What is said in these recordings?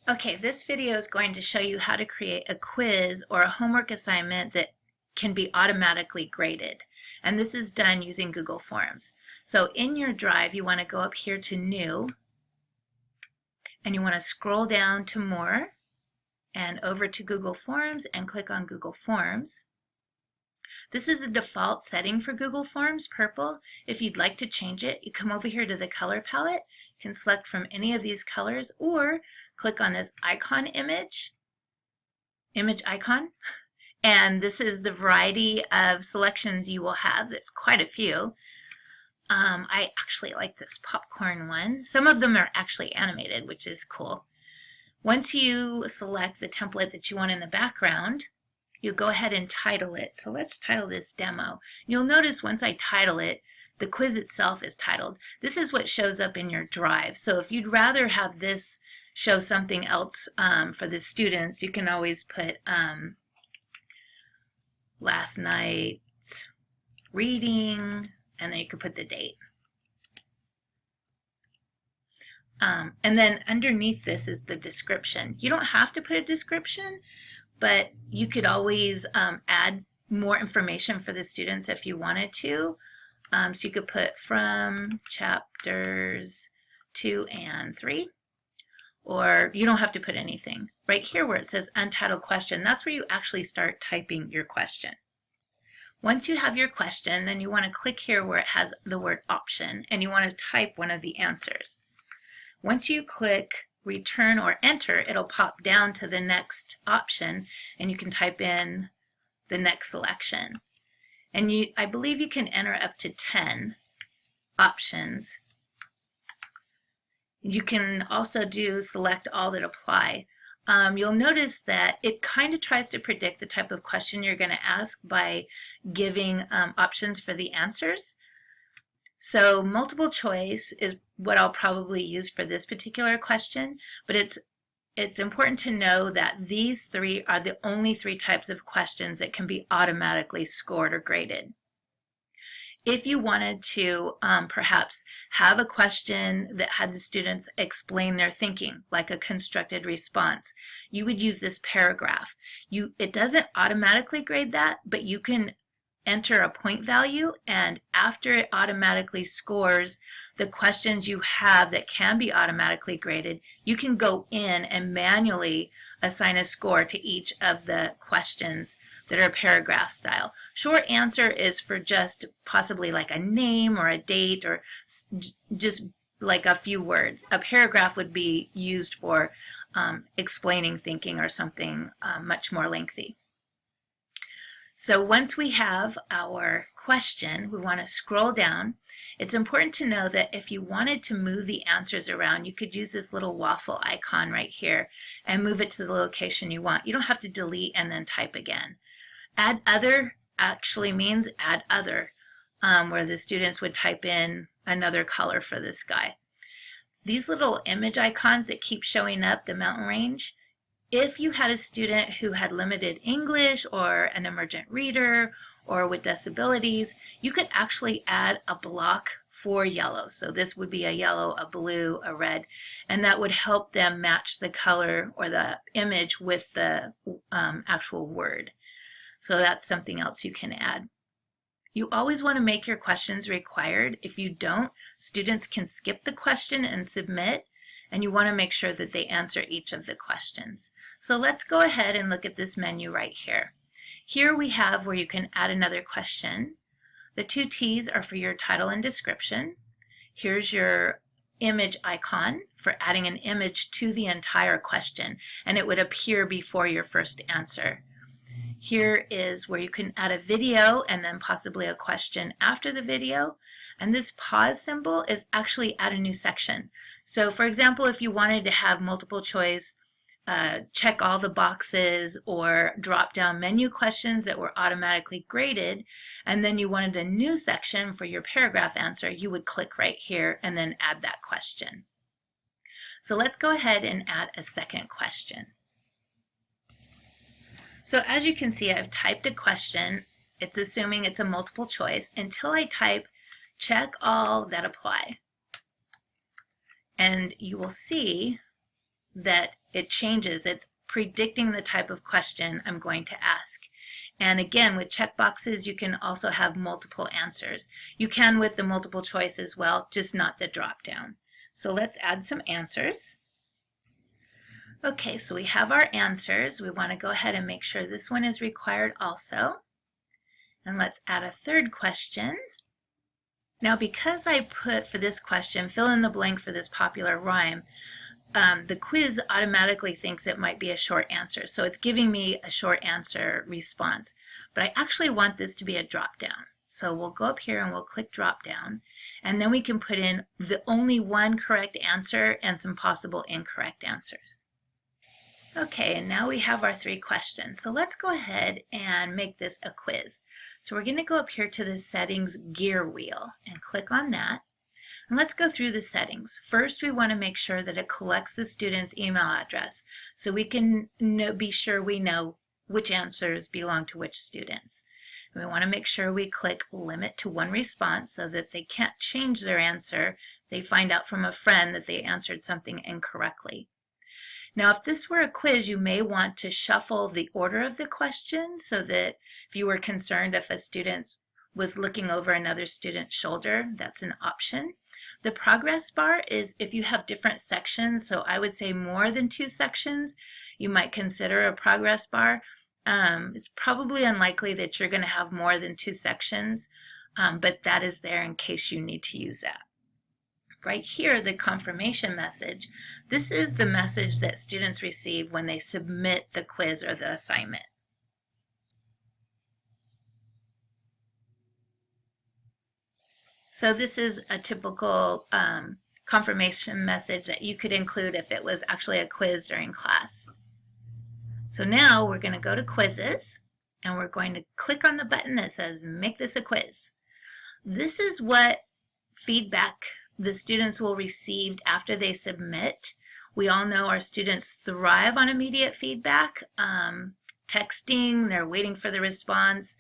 Okay, this video is going to show you how to create a quiz or a homework assignment that can be automatically graded. And this is done using Google Forms. So in your drive, you want to go up here to New, and you want to scroll down to More, and over to Google Forms, and click on Google Forms. This is the default setting for Google Forms, purple. If you'd like to change it, you come over here to the color palette. You can select from any of these colors or click on this icon image icon. And this is the variety of selections you will have. There's quite a few. I actually like this popcorn one. Some of them are actually animated, which is cool. Once you select the template that you want in the background, you go ahead and title it. So let's title this demo. You'll notice once I title it, the quiz itself is titled. This is what shows up in your drive. So if you'd rather have this show something else for the students, you can always put last night's reading, and then you could put the date. And then underneath this is the description. You don't have to put a description, but you could always add more information for the students if you wanted to. So you could put from chapters 2 and 3, or you don't have to put anything. Right here where it says Untitled Question, that's where you actually start typing your question. Once you have your question, then you want to click here where it has the word option, and you want to type one of the answers. Once you click return or enter, it'll pop down to the next option, and you can type in the next selection. And I believe you can enter up to 10 options. You can also do select all that apply. You'll notice that it kind of tries to predict the type of question you're going to ask by giving options for the answers. So multiple choice is what I'll probably use for this particular question, but it's important to know that these three are the only three types of questions that can be automatically scored or graded. If you wanted to perhaps have a question that had the students explain their thinking, like a constructed response, you would use this paragraph. It doesn't automatically grade that, but you can enter a point value, and after it automatically scores the questions you have that can be automatically graded, you can go in and manually assign a score to each of the questions that are paragraph style. Short answer is for just possibly like a name or a date or just like a few words. A paragraph would be used for explaining thinking or something much more lengthy. So once we have our question, we want to scroll down. It's important to know that if you wanted to move the answers around, you could use this little waffle icon right here and move it to the location you want. You don't have to delete and then type again. Add other actually means add other, where the students would type in another color for this guy. These little image icons that keep showing up, the mountain range, if you had a student who had limited English or an emergent reader or with disabilities, you could actually add a block for yellow. So this would be a yellow, a blue, a red, and that would help them match the color or the image with the actual word. So that's something else you can add. You always want to make your questions required. If you don't, students can skip the question and submit, and you want to make sure that they answer each of the questions. So let's go ahead and look at this menu right here. Here we have where you can add another question. The two T's are for your title and description. Here's your image icon for adding an image to the entire question, and it would appear before your first answer. Here is where you can add a video and then possibly a question after the video. And this pause symbol is actually add a new section. So for example, if you wanted to have multiple choice, check all the boxes, or drop down menu questions that were automatically graded, and then you wanted a new section for your paragraph answer, you would click right here and then add that question. So let's go ahead and add a second question. So as you can see, I've typed a question. It's assuming it's a multiple choice until I type check all that apply. And you will see that it changes. It's predicting the type of question I'm going to ask. And again, with checkboxes, you can also have multiple answers. You can with the multiple choice as well, just not the drop down. So let's add some answers. Okay, so we have our answers. We want to go ahead and make sure this one is required also. And let's add a third question. Now, because I put for this question, fill in the blank for this popular rhyme, the quiz automatically thinks it might be a short answer. So it's giving me a short answer response. But I actually want this to be a drop down. So we'll go up here and we'll click drop down. And then we can put in the only one correct answer and some possible incorrect answers. Okay, and now we have our 3 questions. So let's go ahead and make this a quiz. So we're going to go up here to the settings gear wheel and click on that. And let's go through the settings. First, we want to make sure that it collects the student's email address so we can be sure we know which answers belong to which students. And we want to make sure we click limit to 1 response so that they can't change their answer. They find out from a friend that they answered something incorrectly. Now, if this were a quiz, you may want to shuffle the order of the questions so that if you were concerned if a student was looking over another student's shoulder, that's an option. The progress bar is if you have different sections, so I would say more than 2 sections, you might consider a progress bar. It's probably unlikely that you're going to have more than 2 sections, but that is there in case you need to use that. Right here, the confirmation message, this is the message that students receive when they submit the quiz or the assignment. So this is a typical confirmation message that you could include if it was actually a quiz during class. So now we're going to go to quizzes and we're going to click on the button that says make this a quiz. This is what feedback the students will receive after they submit. We all know our students thrive on immediate feedback. Texting, they're waiting for the response.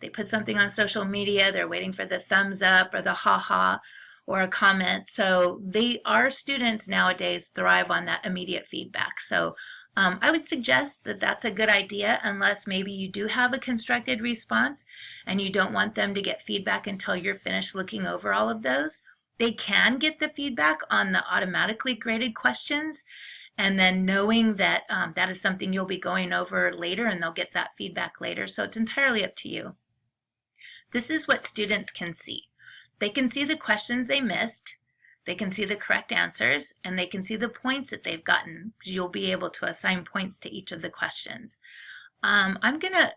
They put something on social media, they're waiting for the thumbs up or the ha-ha or a comment. So our students nowadays thrive on that immediate feedback. So I would suggest that that's a good idea unless maybe you do have a constructed response and you don't want them to get feedback until you're finished looking over all of those. They can get the feedback on the automatically graded questions, and then knowing that that is something you'll be going over later and they'll get that feedback later. So it's entirely up to you. This is what students can see. They can see the questions they missed, they can see the correct answers, and they can see the points that they've gotten, because you'll be able to assign points to each of the questions. I'm going to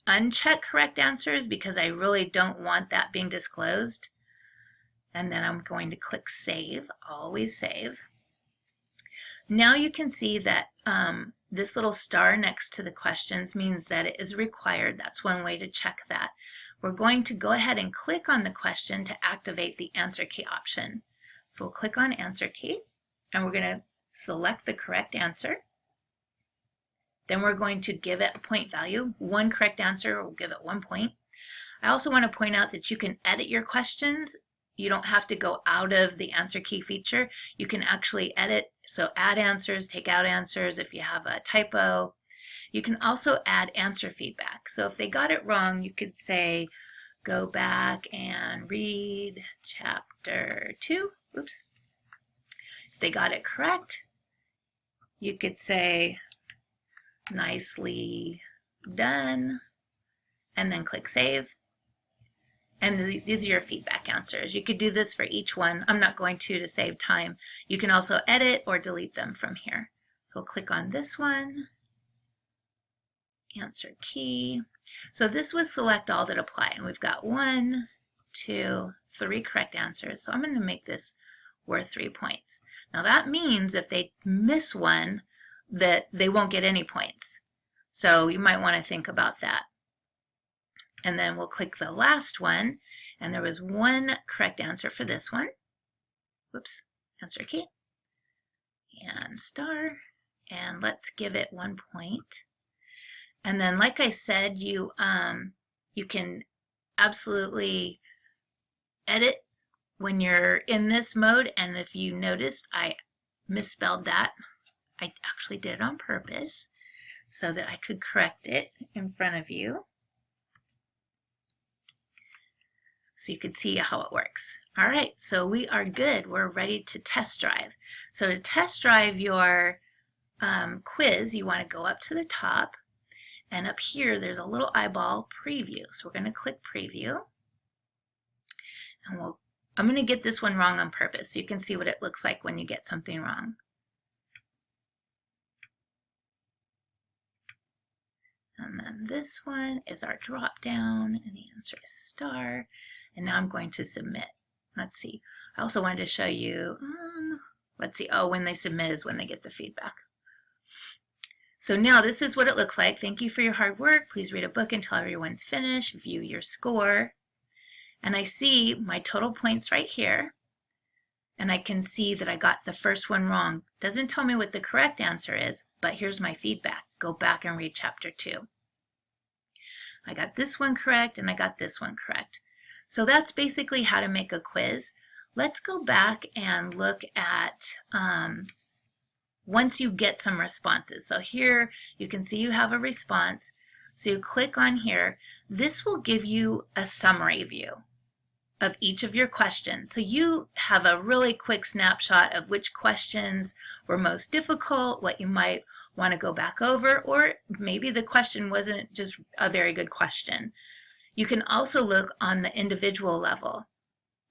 uncheck correct answers because I really don't want that being disclosed. And then I'm going to click save, always save. Now you can see that this little star next to the questions means that it is required. That's one way to check that. We're going to go ahead and click on the question to activate the answer key option. So we'll click on answer key and we're going to select the correct answer. Then we're going to give it a point value. 1 correct answer will give it 1 point. I also want to point out that you can edit your questions. You don't have to go out of the answer key feature. You can actually edit, so add answers, take out answers if you have a typo. You can also add answer feedback. So if they got it wrong, you could say, go back and read chapter 2. Oops. If they got it correct, you could say, nicely done, and then click save. And these are your feedback answers. You could do this for each one. I'm not going to save time. You can also edit or delete them from here. So we'll click on this one, answer key. So this was select all that apply. And we've got 1, 2, 3 correct answers. So I'm going to make this worth 3 points. Now that means if they miss one, that they won't get any points. So you might want to think about that. And then we'll click the last one, and there was 1 correct answer for this one. Whoops, answer key, and star, and let's give it 1 point. And then, like I said, you can absolutely edit when you're in this mode, and if you noticed, I misspelled that. I actually did it on purpose so that I could correct it in front of you, so you could see how it works. All right, so we are good. We're ready to test drive. So to test drive your quiz, you want to go up to the top, and up here there's a little eyeball preview. So we're going to click preview, and I'm going to get this one wrong on purpose so you can see what it looks like when you get something wrong. And then this one is our drop down, and the answer is star. And now I'm going to submit. Let's see. I also wanted to show you, let's see, oh, when they submit is when they get the feedback. So now this is what it looks like. Thank you for your hard work. Please read a book until everyone's finished. View your score. And I see my total points right here. And I can see that I got the first one wrong. Doesn't tell me what the correct answer is, but here's my feedback. Go back and read chapter 2. I got this one correct and I got this one correct. So that's basically how to make a quiz. Let's go back and look at once you get some responses. So here you can see you have a response. So you click on here. This will give you a summary view of each of your questions. So you have a really quick snapshot of which questions were most difficult, what you might want to go back over, or maybe the question wasn't just a very good question. You can also look on the individual level,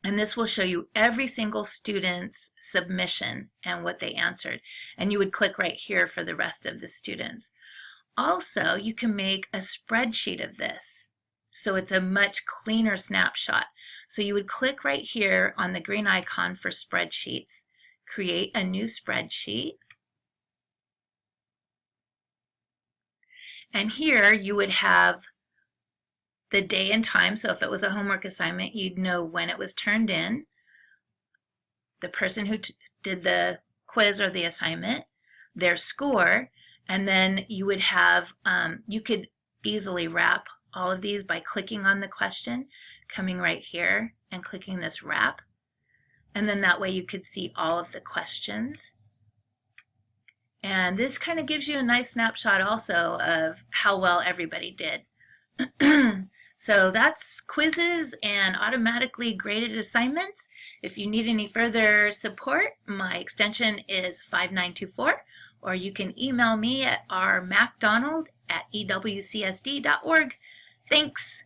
and this will show you every single student's submission and what they answered. And you would click right here for the rest of the students. Also, you can make a spreadsheet of this. So it's a much cleaner snapshot. So you would click right here on the green icon for spreadsheets, create a new spreadsheet. And here you would have the day and time. So if it was a homework assignment, you'd know when it was turned in, the person who did the quiz or the assignment, their score, and then you would have, you could easily wrap all of these by clicking on the question, coming right here and clicking this wrap. And then that way you could see all of the questions. And this kind of gives you a nice snapshot also of how well everybody did. So that's quizzes and automatically graded assignments. If you need any further support, my extension is 5924, or you can email me at rmacdonald@ewcsd.org. Thanks.